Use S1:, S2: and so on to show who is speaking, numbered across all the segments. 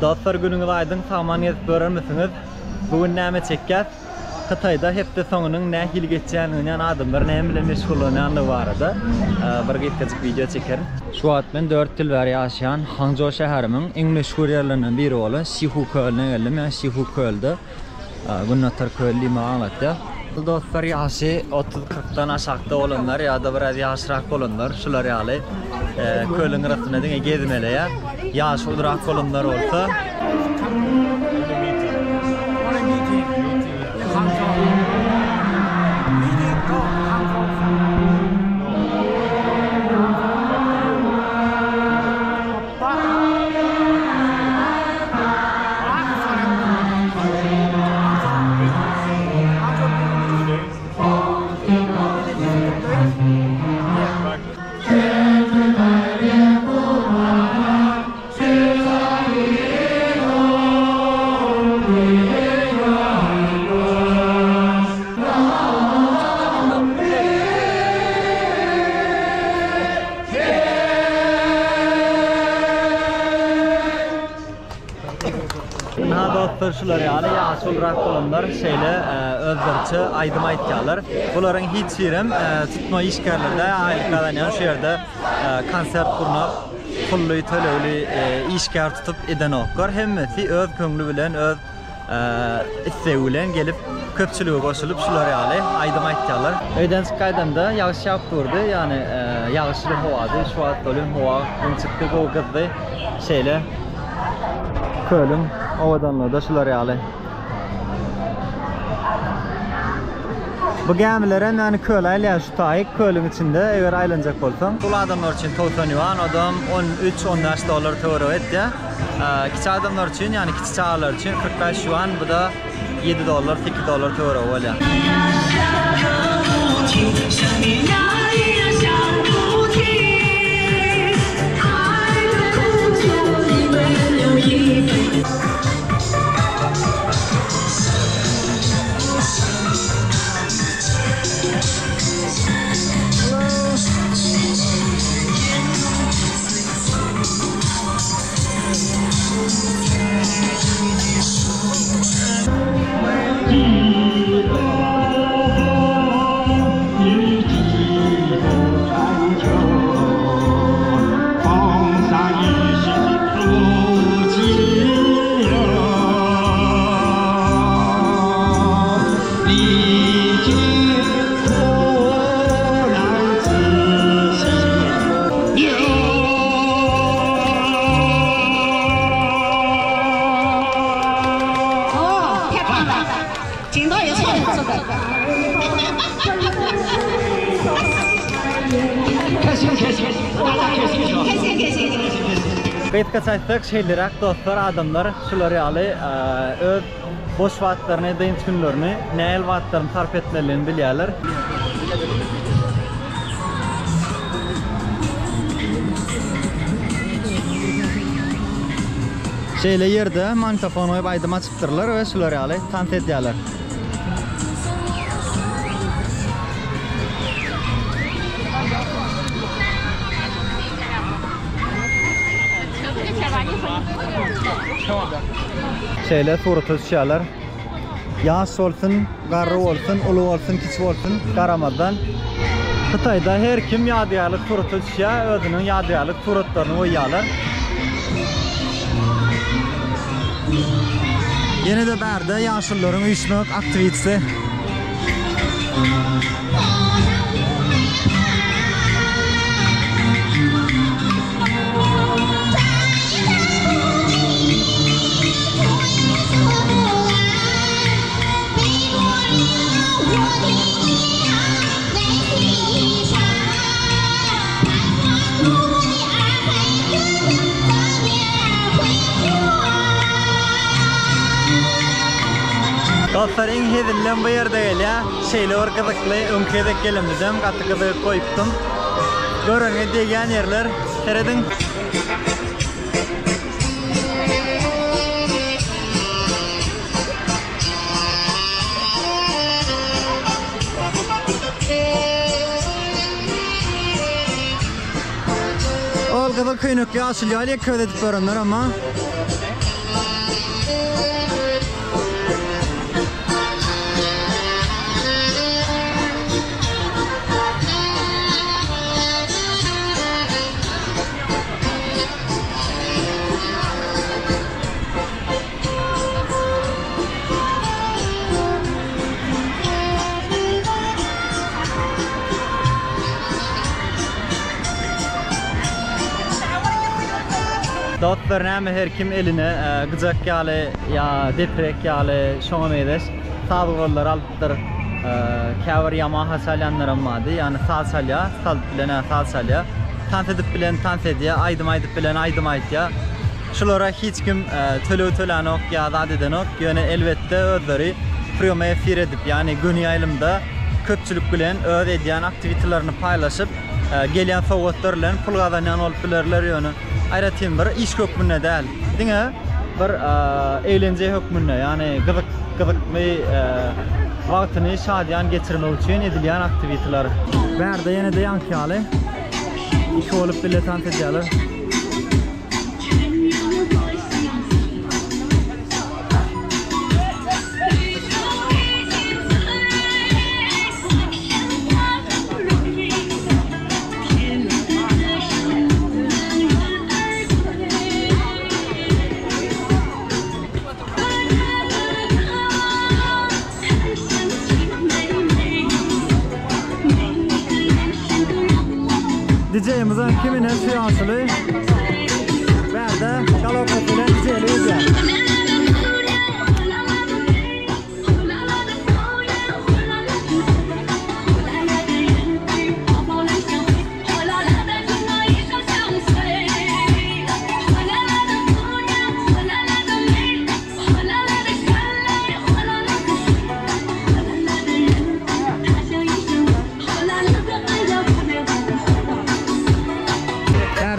S1: Dostlar günüňiz aýdyn, saman ýetip görer misiniz? Bugün näme çekýär? Xitayda hepde soňunyň nähil geçýänini, adamlar näme bilen meşgullanýanlygy barada bir gitgejik video çekerim. Şu wagt men 4 ýyl bäri ýaşaýan Hangzhou şäheriniň iň meşhur ýerlerinden biri bolan Sihuköölne geldim. Yani Sihuköölde Gunnatar köölli maňatda. Dostlar ýaşy 30-40dan aşakda olanlar ýa-da biraz ýaşyrak olanlar şular ýaly köölüň arasynda diňe gezmeleýär. Ýaşy ulrak olanlar bolsa şular ýaly ýaşy ulrak bolanlar şeýle özlerçe aýdym aýtýarlar. Bularyň hiç ýerim tutma işgärlerde aýlykdan ýa-da şu ýerde konsert gurmak, pully tölegli işgär tutup eden oklar. Hemmesi öz köňlü bilen, öz istegi bilen gelip köpçülüge goşulyp şular ýaly aýdym aýtýarlar. Öýden çykaýdanda ýağış ýap durdy, ýani ýağışly howady, şu wagt bolan howa çykdy, gowgazdy şeýle köölüň owadanlarda şular ýaly. Bu gemilere yani köl aýlýar şu taýyk köölüň içinde eger aýlanjak bolsaň, ul adamlar üçin $90 yuan, adam $13-15 töwerek etdi. Kiçik adamlar üçin yani kiçik çağlar üçin 45 yuan, bu da $7-8 töwerek bolýar. Gayetga çaýtdyk, şeýlerak dostlar, adamlar şular ýaly öz boş wagtlaryny, dynç günlerini, näil wagtlaryny sarf etmelerini bilýärler. Şeýle ýerde mikrofon goýup aýdym açypdyrlar we şular ýaly tans edýärler. Şeýle suratı düşýärler. Ýaş bolsun, garry bolsun, uly bolsun, kiçik bolsun, garamazdan. Xitayda her kim ýadyrlyk suratı düşýär, özüniň ýadyrlyk suratlaryny goýýarlar. Ýene de bärde ýaşyllaryň üýtmek aktivitesi. Dostlar en hedilen bu yerde gelya şeýle orkadakly öňkedek gelemizem gatykyzy koýupdym. Görüňe degen yerler teredin. Olgada köynükli asıl yali köydetip verenler ama Özlerine her kim eline gıcak ýaly ya deprek ýaly şoňa meýdes sağlıklar alypdyr. Käbir Yamaha salyanlaram mady, ýani salsalya, sal bilen salsalya, tant edip bilen tant edýär, aýdym aýdyp bilen aýdym aýtýar. Şulara hiç kim tölenok ya da adedenok, ýöne elbetde özleri priyoma efir edip, ýani gün ýaýlymda köpçülük bilen öz edýän aktivitelerini paýlaşyp, gelýän sowgatlar bilen pul gazanýan bolup bilerler ýöne. Aýratym bir iş hökmüne däl. Diňe bir eğlence hökmüne, ýani gyzykmy wagtyny şadyan geçirmek üçin edilýän aktiviteler. Bärde ýene-de ýanky iki bolup bile tant edýärler. DJ'imizin kimine fiyansılı verdi galopatıyla DJ'li özel.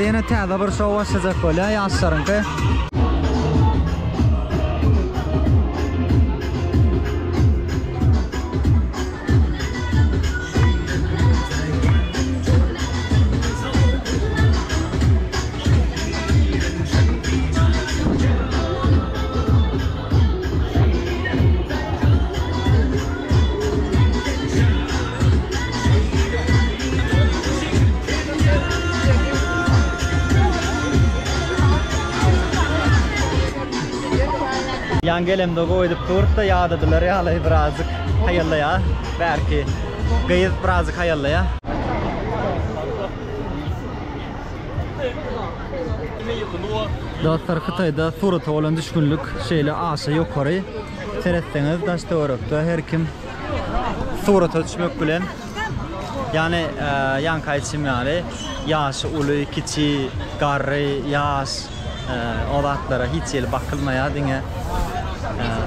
S1: Yine täze bir şow başlajak bolýar ýaşlarynky. Yangi elimde koydup turup da yağdadılar ýaly birazcık hayallaya. Belki gıyız birazcık hayallaya. Dostlar Xitayda surata olan düşkünlük şeyle aşa ýokary seretseniz daşda örükde her kim surata düşmek bilen yani yanka içim ýaly ýaşy uly kiçi garry ýaş odatlara hiç ýel bakylmaýar diňe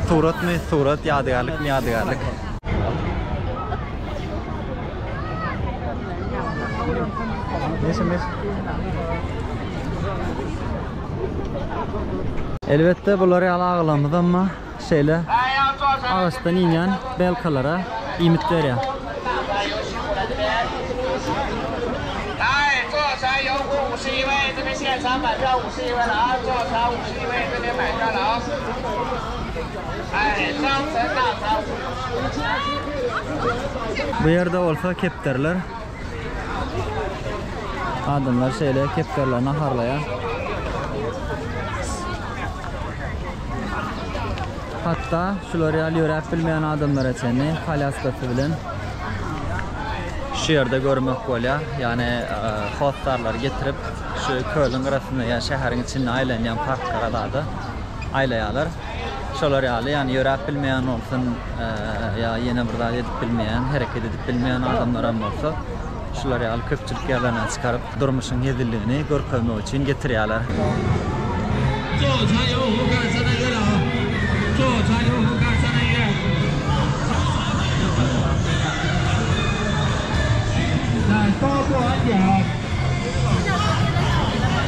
S1: surat mı surat ýadygarlyk mı ýadygarlyk. Neşemiş? Elbette buları alağılamız ama şeyle ağaçtan inen belkalara imit berýär.
S2: 51位，这边现场买票51位了啊！坐船51位，这边买票了啊！哎，双层大船。
S1: Bu yerde olsa kepterler. Adamlar şeyle kepterlerini harlaya. Hatta şuları ýörep bilmeýän adamlar içini kalyaskasy bilen şu yerde görmek bolýar. Yani hostarlar getirip şu köylüň arasynda ya şäheriň içinde aýlanýan parklara da aýlaýarlar. Şolar ýaly yani ýörep bilmeýän bolsun ya ýene bir zat edip bilmeýän, hereket edip bilmeýän adamlar hem bolsa şular ýaly köpçülik ýerlerine çykaryp durmuşyň ýedilligini görkezmek üçin getirýärler.
S2: 坐船游湖看三大月老，坐船游湖看三大月。高过安检。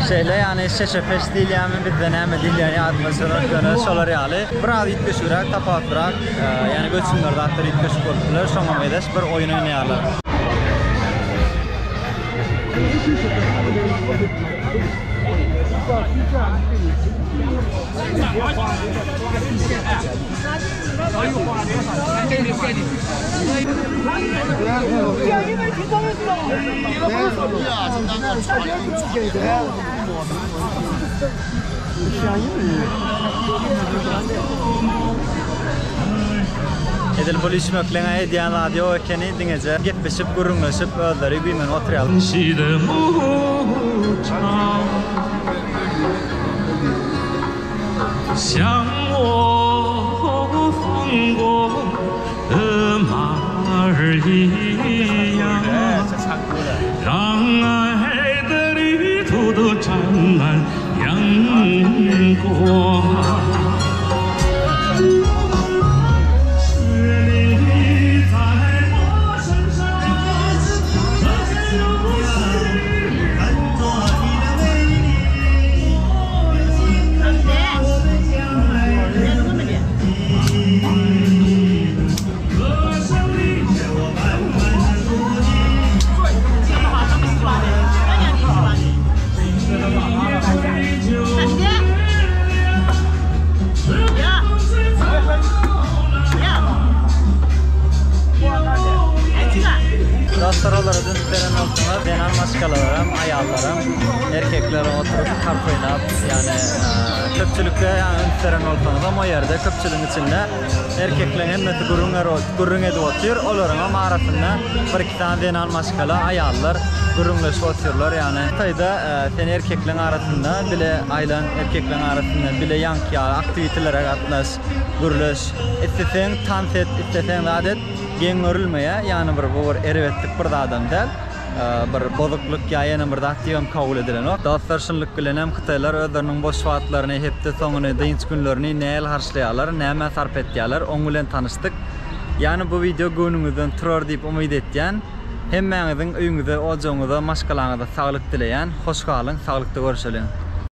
S1: Şeyle yani şeşe festival yani bizden hem dilleri atmosfer dönüyor şolar ýaly. Biraz itgeşürek tapatrak yani göçünlerde atlar itgeşik bolupdylar. Şoňa meýdes bir oýun oýnaýarlar. Edil polis mökleňe edýän radio ekeni diňeje gepleşip gürrüňleşip özleri bilen oturýarlar.
S3: 像我风过的马儿一样，让爱的旅途都沾满阳光。
S1: Dostlarlardan veren olsunlar, denen maşkalarım, ayarlarım, erkekler oturup kart oynap, yani köpçülükte yani veren olsunlar ama o yerde köpçülüğün içinde erkeklerin hemmeti gurrun edip oturuyor, onların ama arasında bir iki tane denen maşkala ayarlar, gurrunlaşıp oturuyorlar yani. Tayda sen erkeklerin arasında bile aylan erkeklerin arasında bile yankı aktivitelere katlaş, gurulaş, istesen tanset, istesen adet gen görülmeye yani bir erivetlik bir adam değil bir bozukluk ya yana bir dahtiyam kabul edilen o dostlar şunluk bilen hem Xitaylar özlerinin boş vaatlarını hepde sonunu dinç günlerini neyel harçlayalar neyme sarf etdiyalar onu bilen tanıştık yani bu video gününüzden turur deyip umid etdiyen hemmenizin uyuňyzda, ojaňyzda, maşgalaňyzda sağlyk dileyen, hoş kalın, sağlykda görüşelim.